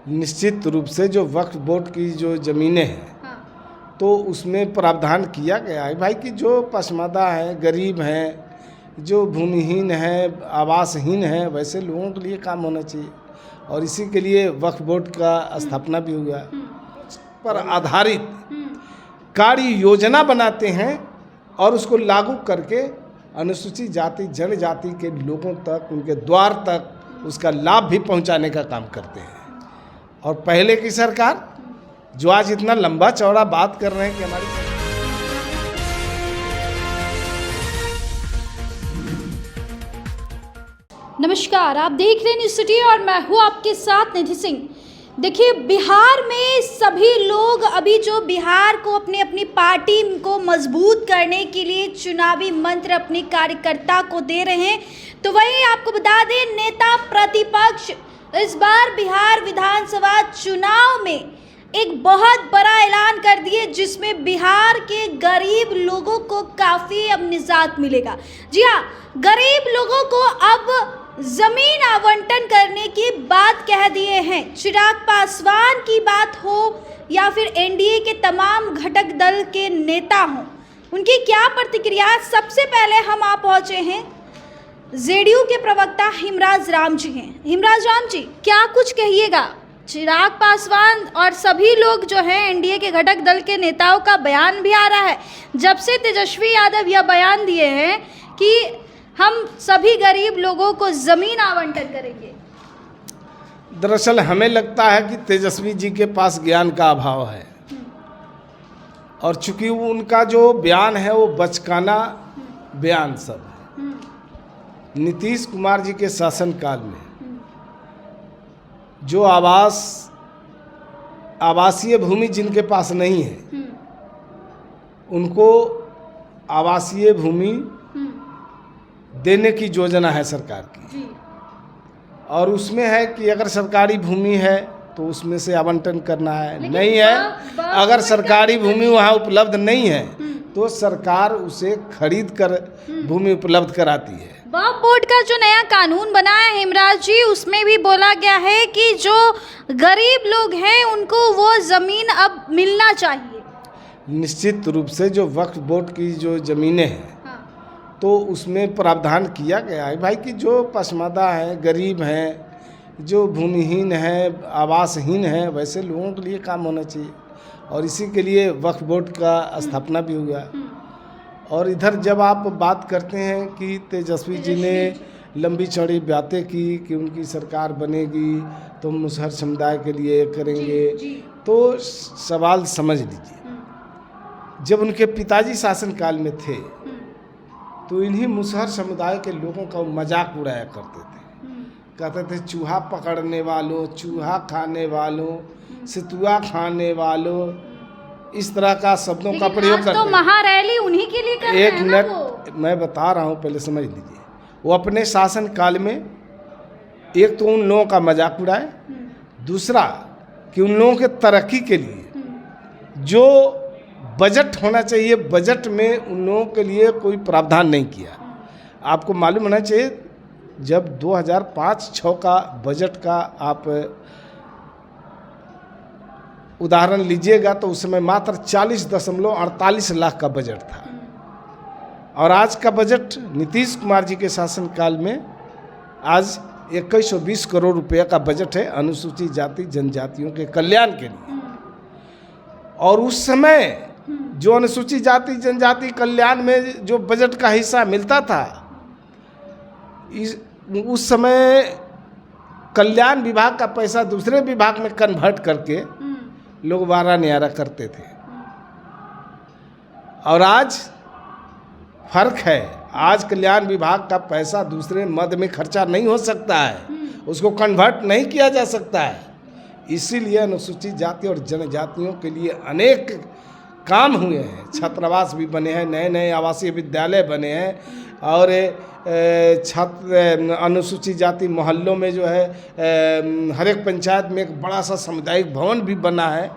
निश्चित रूप से जो वक्फ बोर्ड की जो ज़मीनें हैं, हाँ। तो उसमें प्रावधान किया गया है भाई कि जो पसमादा हैं, गरीब हैं, जो भूमिहीन हैं, आवासहीन हैं, वैसे लोगों के लिए काम होना चाहिए। और इसी के लिए वक्फ बोर्ड का स्थापना भी हुआ पर आधारित कार्य योजना बनाते हैं और उसको लागू करके अनुसूचित जाति जनजाति के लोगों तक, उनके द्वार तक उसका लाभ भी पहुंचाने का काम करते हैं। और पहले की सरकार जो आज इतना लंबा चौड़ा बात कर रहे हैं कि हमारी नमस्कार, आप देख रहे हैं न्यूज़ सिटी और मैं हूँ आपके साथ निधि सिंह। देखिए, बिहार में सभी लोग अभी जो बिहार को अपनी अपनी पार्टी को मजबूत करने के लिए चुनावी मंत्र अपने कार्यकर्ता को दे रहे हैं। तो वहीं आपको बता दें, नेता प्रतिपक्ष इस बार बिहार विधानसभा चुनाव में एक बहुत बड़ा ऐलान कर दिए, जिसमें बिहार के गरीब लोगों को काफ़ी अब निजात मिलेगा। जी हाँ, गरीब लोगों को अब जमीन आवंटन करने की बात कह दिए हैं। चिराग पासवान की बात हो या फिर एनडीए के तमाम घटक दल के नेता हों, उनकी क्या प्रतिक्रिया। सबसे पहले हम आप पहुंचे हैं, जेडीयू के प्रवक्ता हिमराज राम जी हैं। हिमराज राम जी, क्या कुछ कहिएगा। चिराग पासवान और सभी लोग जो हैं एनडीए के घटक दल के नेताओं का बयान भी आ रहा है, जब से तेजस्वी यादव यह बयान दिए हैं कि हम सभी गरीब लोगों को जमीन आवंटन करेंगे। दरअसल हमें लगता है कि तेजस्वी जी के पास ज्ञान का अभाव है और चूंकि उनका जो बयान है वो बचकाना बयान सब है। नीतीश कुमार जी के शासनकाल में जो आवासीय भूमि जिनके पास नहीं है, उनको आवासीय भूमि देने की योजना है सरकार की। और उसमें है कि अगर सरकारी भूमि है तो उसमें से आवंटन करना है, नहीं है अगर सरकारी भूमि वहाँ उपलब्ध नहीं है तो सरकार उसे खरीद कर भूमि उपलब्ध कराती है। वक्फ बोर्ड का जो नया कानून बना है हिमराज जी, उसमें भी बोला गया है कि जो गरीब लोग हैं उनको वो ज़मीन अब मिलना चाहिए। निश्चित रूप से जो वक्फ बोर्ड की जो ज़मीनें हैं, हाँ, तो उसमें प्रावधान किया गया है भाई कि जो पसमादा हैं, गरीब हैं, जो भूमिहीन हैं, आवासहीन हैं, वैसे लोगों के लिए काम होना चाहिए। और इसी के लिए वक्फ बोर्ड का स्थापना भी हुआ। और इधर जब आप बात करते हैं कि तेजस्वी जी ने लंबी चौड़ी बातें की कि उनकी सरकार बनेगी तो मुसहर समुदाय के लिए करेंगे, तो सवाल समझ लीजिए, जब उनके पिताजी शासनकाल में थे तो इन्हीं मुसहर समुदाय के लोगों का मजाक उड़ाया करते थे। कहते थे चूहा पकड़ने वालों, चूहा खाने वालों, सितुआ खाने वालों, इस तरह का शब्दों का प्रयोग करते हैं। तो महारैली उन्हीं के लिए कर रहे हैं ना वो। मैं बता रहा हूँ, पहले समझ लीजिए। वो अपने शासन काल में एक तो उन लोगों का मजाक उड़ाए, दूसरा कि उन लोगों के तरक्की के लिए जो बजट होना चाहिए, बजट में उन लोगों के लिए कोई प्रावधान नहीं किया। आपको मालूम होना चाहिए, जब 2005-06 का बजट का आप उदाहरण लीजिएगा तो उस समय मात्र 40.48 लाख का बजट था। और आज का बजट नीतीश कुमार जी के शासनकाल में आज 2120 करोड़ रुपए का बजट है अनुसूचित जाति जनजातियों के कल्याण के लिए। और उस समय जो अनुसूचित जाति जनजाति कल्याण में जो बजट का हिस्सा मिलता था, उस समय कल्याण विभाग का पैसा दूसरे विभाग में कन्वर्ट करके लोग वारा न्यारा करते थे। और आज फर्क है, आज कल्याण विभाग का पैसा दूसरे मद में खर्चा नहीं हो सकता है, उसको कन्वर्ट नहीं किया जा सकता है। इसीलिए अनुसूचित जाति और जनजातियों के लिए अनेक काम हुए हैं। छात्रावास भी बने हैं, नए नए आवासीय विद्यालय बने हैं, और छात्र अनुसूचित जाति मोहल्लों में जो है हर एक पंचायत में एक बड़ा सा सामुदायिक भवन भी बना है,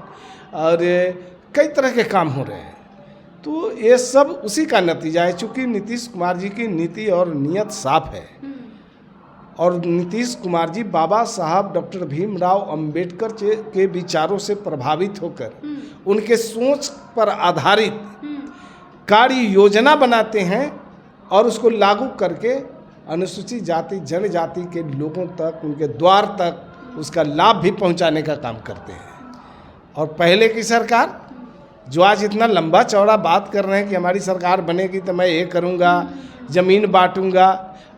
और कई तरह के काम हो रहे हैं। तो ये सब उसी का नतीजा है, चूँकि नीतीश कुमार जी की नीति और नीयत साफ है और नीतीश कुमार जी बाबा साहब डॉक्टर भीमराव अंबेडकर के विचारों से प्रभावित होकर उनके सोच पर आधारित कार्य योजना बनाते हैं और उसको लागू करके अनुसूचित जाति जनजाति के लोगों तक, उनके द्वार तक उसका लाभ भी पहुंचाने का काम करते हैं। और पहले की सरकार जो आज इतना लंबा चौड़ा बात कर रहे हैं कि हमारी सरकार बनेगी तो मैं ये करूँगा, ज़मीन बांटूंगा।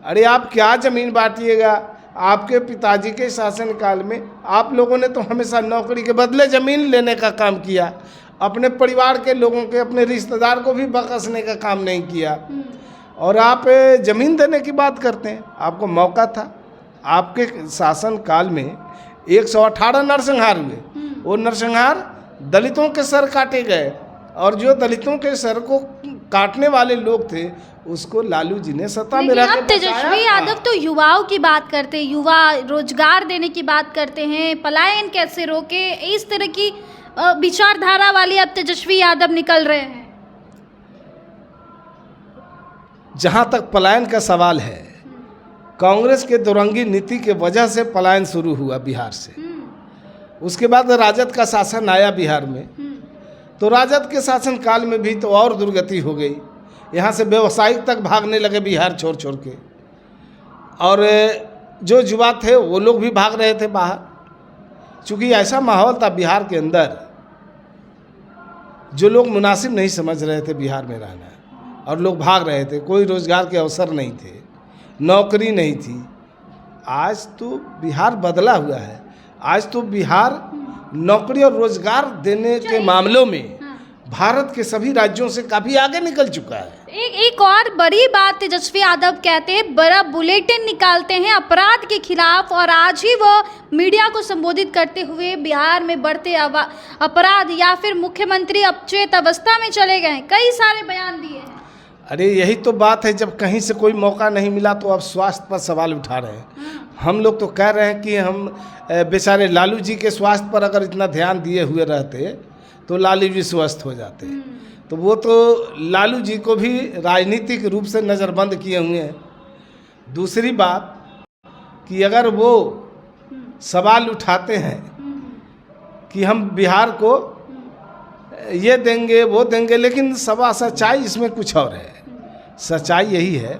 अरे आप क्या ज़मीन बांटिएगा? आपके पिताजी के शासनकाल में आप लोगों ने तो हमेशा नौकरी के बदले ज़मीन लेने का काम किया, अपने परिवार के लोगों के, अपने रिश्तेदार को भी बकसने का काम नहीं किया, और आप ज़मीन देने की बात करते हैं। आपको मौका था, आपके शासनकाल में 118 नरसंहार हुए, वो नरसंहार दलितों के सर काटे गए, और जो दलितों के सर को काटने वाले लोग थे उसको लालू जी ने सत्ता में रख के तेजस्वी यादव तो युवाओं की बात करते हैं, युवा रोजगार देने की बात करते हैं, पलायन कैसे रोके, इस तरह की विचारधारा वाली अब तेजस्वी यादव निकल रहे हैं। जहां तक पलायन का सवाल है, कांग्रेस के दुरंगी नीति के वजह से पलायन शुरू हुआ बिहार से। उसके बाद राजद का शासन आया बिहार में, तो राजद के शासनकाल में भी तो और दुर्गति हो गई। यहाँ से व्यवसायिक तक भागने लगे बिहार छोड़ छोड़ के, और जो युवा थे वो लोग भी भाग रहे थे बाहर। चूँकि ऐसा माहौल था बिहार के अंदर, जो लोग मुनासिब नहीं समझ रहे थे बिहार में रहना, और लोग भाग रहे थे। कोई रोज़गार के अवसर नहीं थे, नौकरी नहीं थी। आज तो बिहार बदला हुआ है। आज तो बिहार नौकरी और रोजगार देने के मामलों में भारत के सभी राज्यों से काफ़ी आगे निकल चुका है। एक और बड़ी बात तेजस्वी यादव कहते हैं, बड़ा बुलेटिन निकालते हैं अपराध के खिलाफ, और आज ही वो मीडिया को संबोधित करते हुए बिहार में बढ़ते अपराध या फिर मुख्यमंत्री अचेत अवस्था में चले गए, कई सारे बयान दिए हैं। अरे यही तो बात है, जब कहीं से कोई मौका नहीं मिला तो अब स्वास्थ्य पर सवाल उठा रहे हैं। हम लोग तो कह रहे हैं कि हम बेचारे लालू जी के स्वास्थ्य पर अगर इतना ध्यान दिए हुए रहते तो लालू जी स्वस्थ हो जाते। तो वो तो लालू जी को भी राजनीतिक रूप से नज़रबंद किए हुए हैं। दूसरी बात कि अगर वो सवाल उठाते हैं कि हम बिहार को ये देंगे वो देंगे, लेकिन सच्चाई इसमें कुछ और है। सच्चाई यही है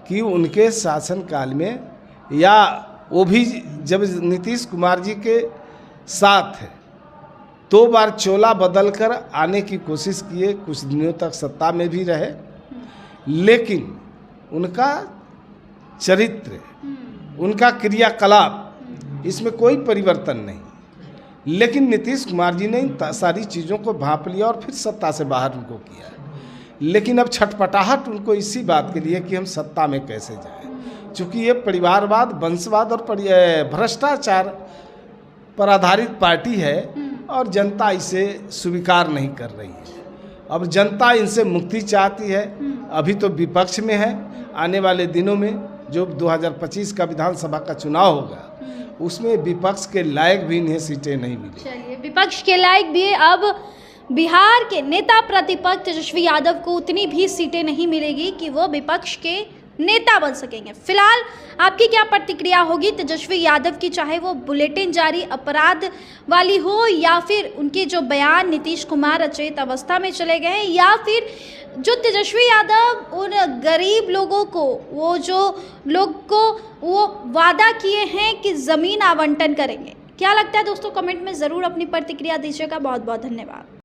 कि उनके शासनकाल में, या वो भी जब नीतीश कुमार जी के साथ 2 बार चोला बदल कर आने की कोशिश किए, कुछ दिनों तक सत्ता में भी रहे, लेकिन उनका चरित्र, उनका क्रियाकलाप, इसमें कोई परिवर्तन नहीं। लेकिन नीतीश कुमार जी ने इन सारी चीज़ों को भांप लिया और फिर सत्ता से बाहर उनको किया। लेकिन अब छटपटाहट उनको इसी बात के लिए कि हम सत्ता में कैसे जाएं, चूँकि ये परिवारवाद, वंशवाद और भ्रष्टाचार पर आधारित पार्टी है, और जनता इसे स्वीकार नहीं कर रही है। अब जनता इनसे मुक्ति चाहती है। अभी तो विपक्ष में है, आने वाले दिनों में जो 2025 का विधानसभा का चुनाव होगा उसमें विपक्ष के लायक भी इन्हें सीटें नहीं मिली। चलिए, विपक्ष के लायक भी अब बिहार के नेता प्रतिपक्ष तेजस्वी यादव को उतनी भी सीटें नहीं मिलेगी कि वो विपक्ष के नेता बन सकेंगे। फिलहाल आपकी क्या प्रतिक्रिया होगी तेजस्वी यादव की, चाहे वो बुलेटिन जारी अपराध वाली हो, या फिर उनके जो बयान नीतीश कुमार अचेत अवस्था में चले गए, या फिर जो तेजस्वी यादव उन गरीब लोगों को, वो जो लोग को वो वादा किए हैं कि ज़मीन आवंटन करेंगे। क्या लगता है दोस्तों, कमेंट में ज़रूर अपनी प्रतिक्रिया दीजिएगा। बहुत बहुत धन्यवाद।